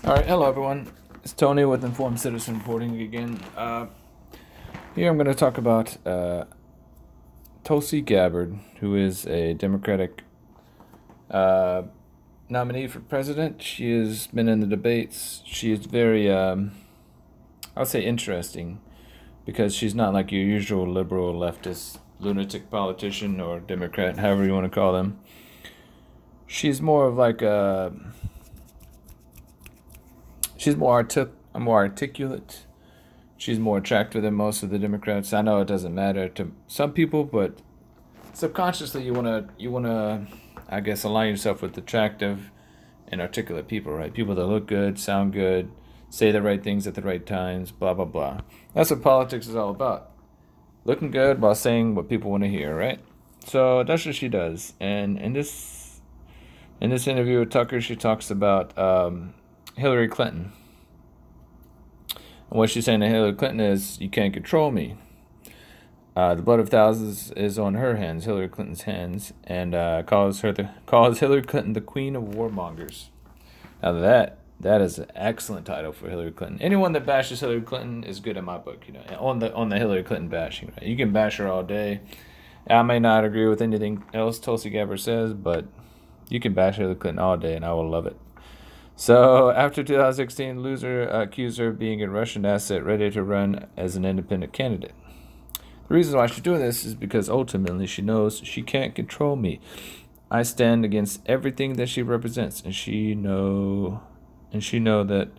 All right, hello everyone. It's Tony with Informed Citizen reporting again. Here I'm going to talk about Tulsi Gabbard, who is a Democratic nominee for president. She has been in the debates. She is very, I would say, interesting because she's not like your usual liberal leftist lunatic politician or Democrat, however you want to call them. She's more of like a she's more articulate. She's more attractive than most of the Democrats. I know it doesn't matter to some people, but subconsciously you wanna I guess align yourself with attractive and articulate people, right? People that look good, sound good, say the right things at the right times, blah blah blah. That's what politics is all about. Looking good while saying what people want to hear, right? So that's what she does. And in this interview with Tucker, she talks about Hillary Clinton. And what she's saying to Hillary Clinton is, "You can't control me." The blood of thousands is on her hands, Hillary Clinton's hands, and calls Hillary Clinton the queen of warmongers. Now that is an excellent title for Hillary Clinton. Anyone that bashes Hillary Clinton is good in my book. On the Hillary Clinton bashing. Right? You can bash her all day. I may not agree with anything else Tulsi Gabbard says, but you can bash Hillary Clinton all day, and I will love it. So after 2016, loser accused her of being a Russian asset ready to run as an independent candidate. The reason why she's doing this is because ultimately she knows she can't control me. I stand against everything that she represents, and she know that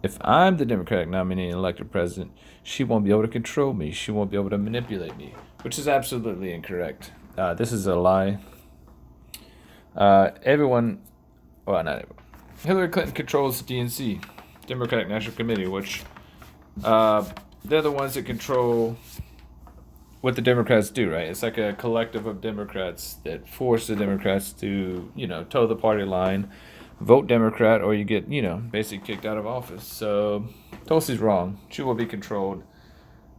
if I'm the Democratic nominee and elected president, she won't be able to control me. She won't be able to manipulate me, which is absolutely incorrect. This is a lie. Not everyone. Hillary Clinton controls the DNC, Democratic National Committee, which they're the ones that control what the Democrats do, right? It's like a collective of Democrats that force the Democrats to, toe the party line, vote Democrat, or you get, basically kicked out of office. So Tulsi's wrong. She will be controlled,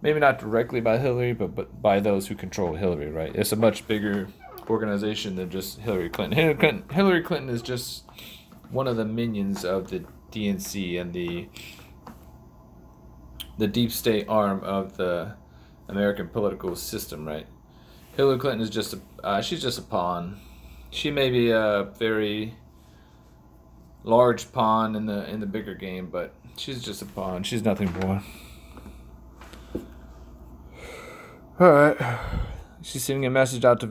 maybe not directly by Hillary, but by those who control Hillary, right? It's a much bigger organization than just Hillary Clinton. Hillary Clinton is just one of the minions of the DNC and the deep state arm of the American political system, right? Hillary Clinton is she's just a pawn. She may be a very large pawn in the bigger game, but she's just a pawn. She's nothing more. All right. She's sending a message out to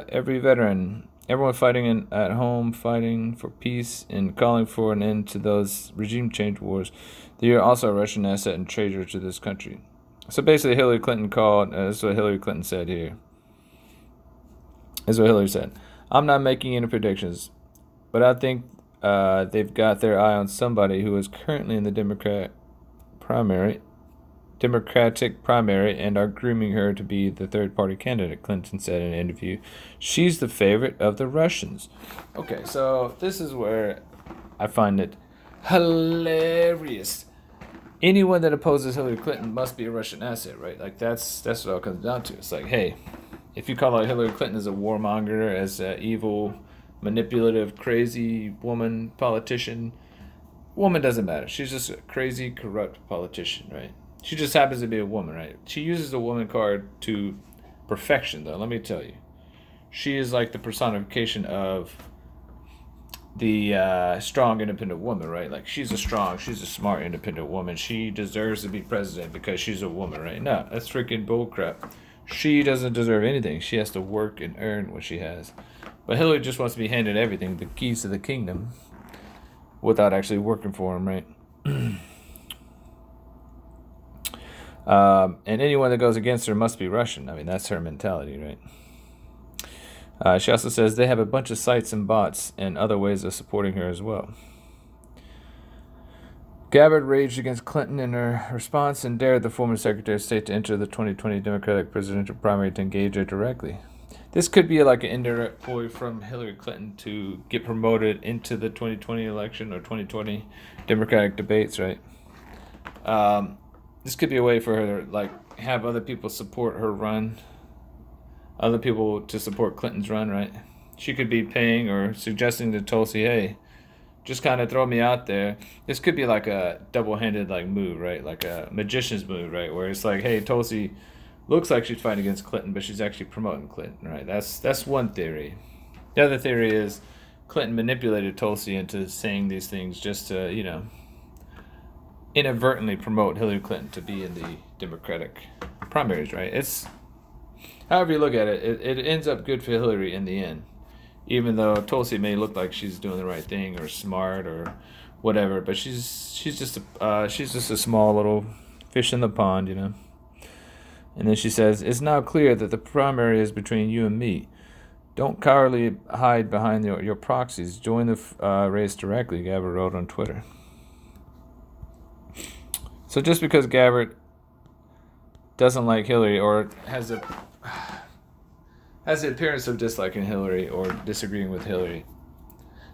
every veteran, everyone fighting at home, fighting for peace, and calling for an end to those regime change wars. That you're also a Russian asset and traitor to this country. So basically, Hillary Clinton called. That's what Hillary Clinton said here. This is what Hillary said. "I'm not making any predictions, but I think they've got their eye on somebody who is currently in the Democratic primary, and are grooming her to be the third-party candidate," Clinton said in an interview. "She's the favorite of the Russians." Okay, so this is where I find it hilarious. Anyone that opposes Hillary Clinton must be a Russian asset, right? Like that's what it all comes down to. It's like, hey, if you call out Hillary Clinton as a warmonger, as an evil, manipulative, crazy woman politician, woman doesn't matter. She's just a crazy, corrupt politician, right? She just happens to be a woman, right? She uses the woman card to perfection, though. Let me tell you, she is like the personification of the strong, independent woman, right? Like she's a smart, independent woman. She deserves to be president because she's a woman, right? No, that's freaking bullcrap. She doesn't deserve anything. She has to work and earn what she has. But Hillary just wants to be handed everything, the keys to the kingdom, without actually working for him, right? And anyone that goes against her must be Russian. I mean, that's her mentality, right? She also says they have a bunch of sites and bots and other ways of supporting her as well. Gabbard raged against Clinton in her response and dared the former Secretary of State to enter the 2020 Democratic presidential primary to engage her directly. This could be like an indirect ploy from Hillary Clinton to get promoted into the 2020 election or 2020 Democratic debates, right? This could be a way for her to have other people support her run, to support Clinton's run, right? She could be paying or suggesting to Tulsi, hey, just kind of throw me out there. This could be like a double-handed like move, right? Like a magician's move, right? Where it's like, hey, Tulsi looks like she's fighting against Clinton, but she's actually promoting Clinton, right? That's one theory. The other theory is Clinton manipulated Tulsi into saying these things just to, inadvertently promote Hillary Clinton to be in the Democratic primaries, right? It's however you look at it, it ends up good for Hillary in the end, even though Tulsi may look like she's doing the right thing or smart or whatever, but she's just a small little fish in the pond, And then she says, "It's now clear that the primary is between you and me. Don't cowardly hide behind your proxies. Join the race directly," Gabbard wrote on Twitter. So just because Gabbard doesn't like Hillary or has the appearance of disliking Hillary or disagreeing with Hillary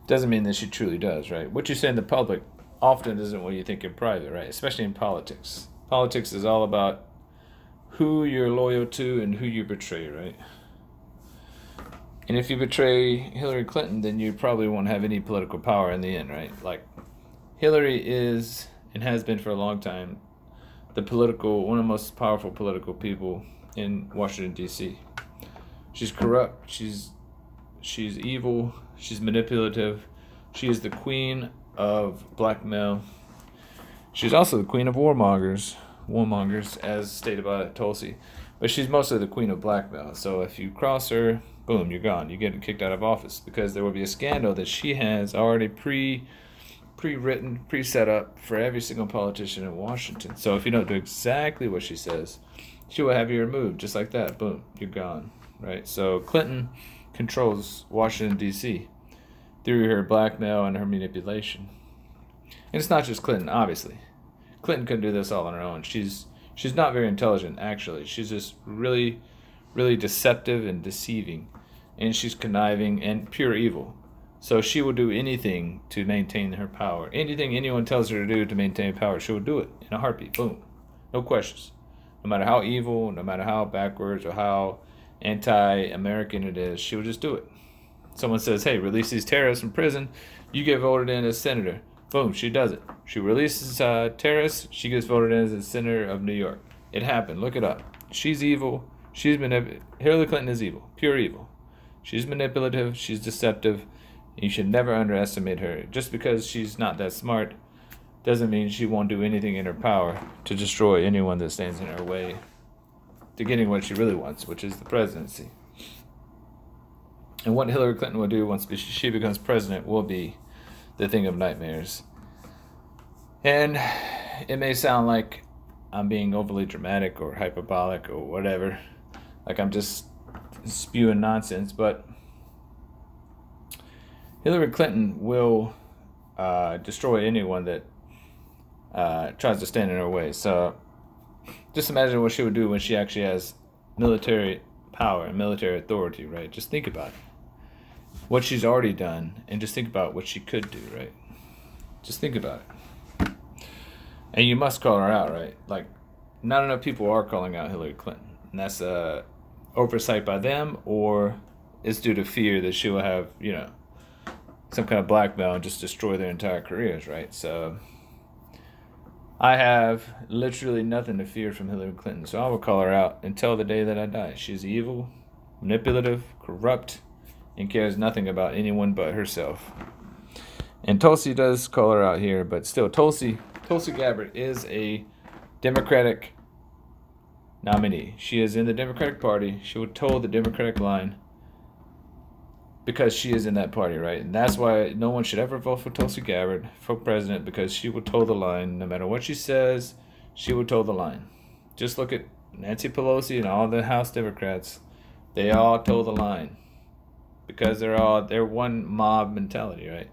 doesn't mean that she truly does, right? What you say in the public often isn't what you think in private, right? Especially in politics. Politics is all about who you're loyal to and who you betray, right? And if you betray Hillary Clinton, then you probably won't have any political power in the end, right? Like, Hillary is and has been for a long time one of the most powerful political people in Washington, D.C. She's corrupt. She's evil. She's manipulative. She is the queen of blackmail. She's also the queen of warmongers, as stated by Tulsi. But she's mostly the queen of blackmail. So if you cross her, boom, you're gone. You're getting kicked out of office because there will be a scandal that she has already pre-written, pre-set up for every single politician in Washington. So if you don't do exactly what she says, she will have you removed just like that. Boom, you're gone, right? So Clinton controls Washington, D.C. through her blackmail and her manipulation. And it's not just Clinton, obviously. Clinton couldn't do this all on her own. She's not very intelligent, actually. She's just really, really deceptive and deceiving. And she's conniving and pure evil. So she will do anything to maintain her power. Anything anyone tells her to do to maintain power, she will do it in a heartbeat. Boom. No questions. No matter how evil, no matter how backwards or how anti-American it is, she will just do it. Someone says, hey, release these terrorists from prison. You get voted in as senator. Boom, she does it. She releases terrorists. She gets voted in as the senator of New York. It happened. Look it up. She's evil. Hillary Clinton is evil. Pure evil. She's manipulative. She's deceptive. You should never underestimate her. Just because she's not that smart doesn't mean she won't do anything in her power to destroy anyone that stands in her way to getting what she really wants, which is the presidency. And what Hillary Clinton will do once she becomes president will be the thing of nightmares. And it may sound like I'm being overly dramatic or hyperbolic or whatever, like I'm just spewing nonsense, but Hillary Clinton will destroy anyone that tries to stand in her way. So just imagine what she would do when she actually has military power and military authority, right? Just think about it. What she's already done, and just think about what she could do, right? Just think about it. And you must call her out, right? Like, not enough people are calling out Hillary Clinton. And that's oversight by them, or it's due to fear that she will have, some kind of blackmail and just destroy their entire careers, right? So I have literally nothing to fear from Hillary Clinton. So I will call her out until the day that I die. She's evil, manipulative, corrupt, and cares nothing about anyone but herself. And Tulsi does call her out here, but still, Tulsi Gabbard is a Democratic nominee. She is in the Democratic Party. She would toe the Democratic line because she is in that party, right? And that's why no one should ever vote for Tulsi Gabbard for president, because she will toe the line. No matter what she says, she will toe the line. Just look at Nancy Pelosi and all the House Democrats. They all toe the line because they're one mob mentality, right?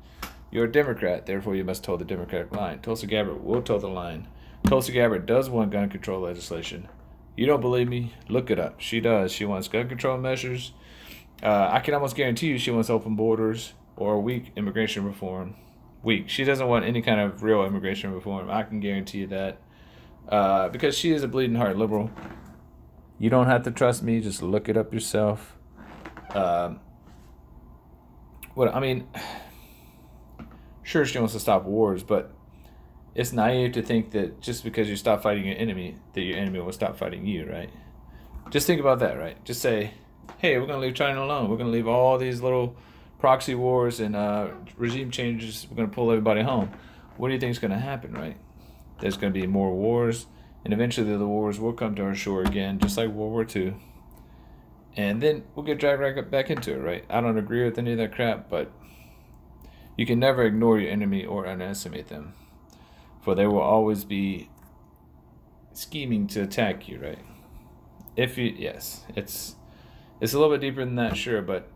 You're a Democrat, therefore you must toe the Democratic line. Tulsi Gabbard will toe the line. Tulsi Gabbard does want gun control legislation. You don't believe me? Look it up. She does. She wants gun control measures. I can almost guarantee you she wants open borders or weak immigration reform. Weak. She doesn't want any kind of real immigration reform. I can guarantee you that. Because she is a bleeding heart liberal. You don't have to trust me. Just look it up yourself. Sure, she wants to stop wars, but it's naive to think that just because you stop fighting your enemy, that your enemy will stop fighting you, right? Just think about that, right? Just say, hey, we're going to leave China alone. We're going to leave all these little proxy wars and regime changes. We're going to pull everybody home. What do you think is going to happen, right? There's going to be more wars, and eventually the wars will come to our shore again, just like World War II. And then we'll get dragged right back into it, right? I don't agree with any of that crap, but you can never ignore your enemy or underestimate them, for they will always be scheming to attack you, right? Yes, it's a little bit deeper than that, sure, but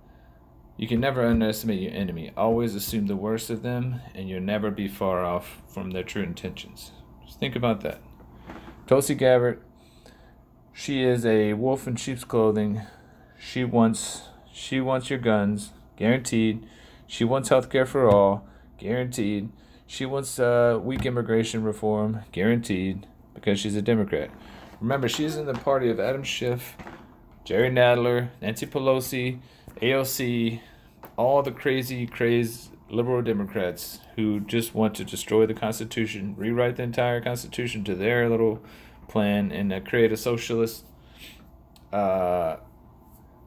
you can never underestimate your enemy. Always assume the worst of them, and you'll never be far off from their true intentions. Just think about that. Tulsi Gabbard, she is a wolf in sheep's clothing. She wants your guns, guaranteed. She wants healthcare for all, guaranteed. She wants weak immigration reform, guaranteed, because she's a Democrat. Remember, she's in the party of Adam Schiff, Jerry Nadler, Nancy Pelosi, AOC, all the crazed liberal Democrats who just want to destroy the Constitution, rewrite the entire Constitution to their little plan, and create a socialist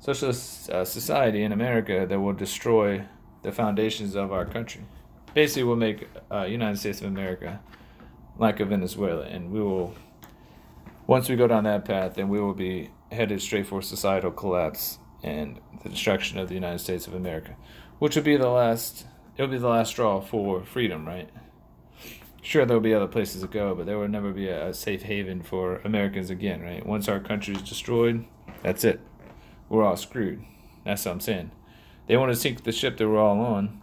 society in America that will destroy the foundations of our country. Basically, will make United States of America like a Venezuela, and we will, once we go down that path, then we will be headed straight for societal collapse and the destruction of the United States of America, which will be the last. It'll be the last straw for freedom, right? Sure, there'll be other places to go, but there will never be a safe haven for Americans again, right? Once our country is destroyed, that's it. We're all screwed. That's what I'm saying. They want to sink the ship that we're all on,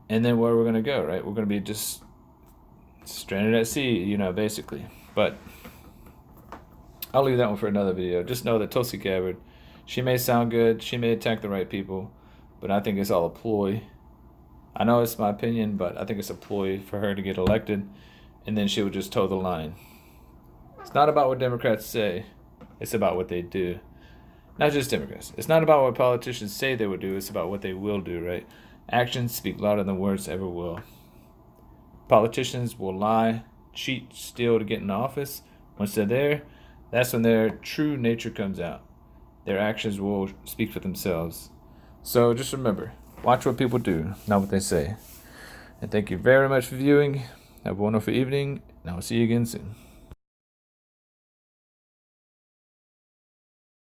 and then where are we going to go, right? We're going to be just stranded at sea, basically. But I'll leave that one for another video. Just know that Tulsi Gabbard, she may sound good, she may attack the right people, but I think it's all a ploy. I know it's my opinion, but I think it's a ploy for her to get elected, and then she would just toe the line. It's not about what Democrats say, it's about what they do. Not just Democrats. It's not about what politicians say they would do, it's about what they will do, right? Actions speak louder than words ever will. Politicians will lie, cheat, steal to get in office. Once they're there, that's when their true nature comes out. Their actions will speak for themselves. So just remember, watch what people do, not what they say. And thank you very much for viewing. Have a wonderful evening, and I will see you again soon.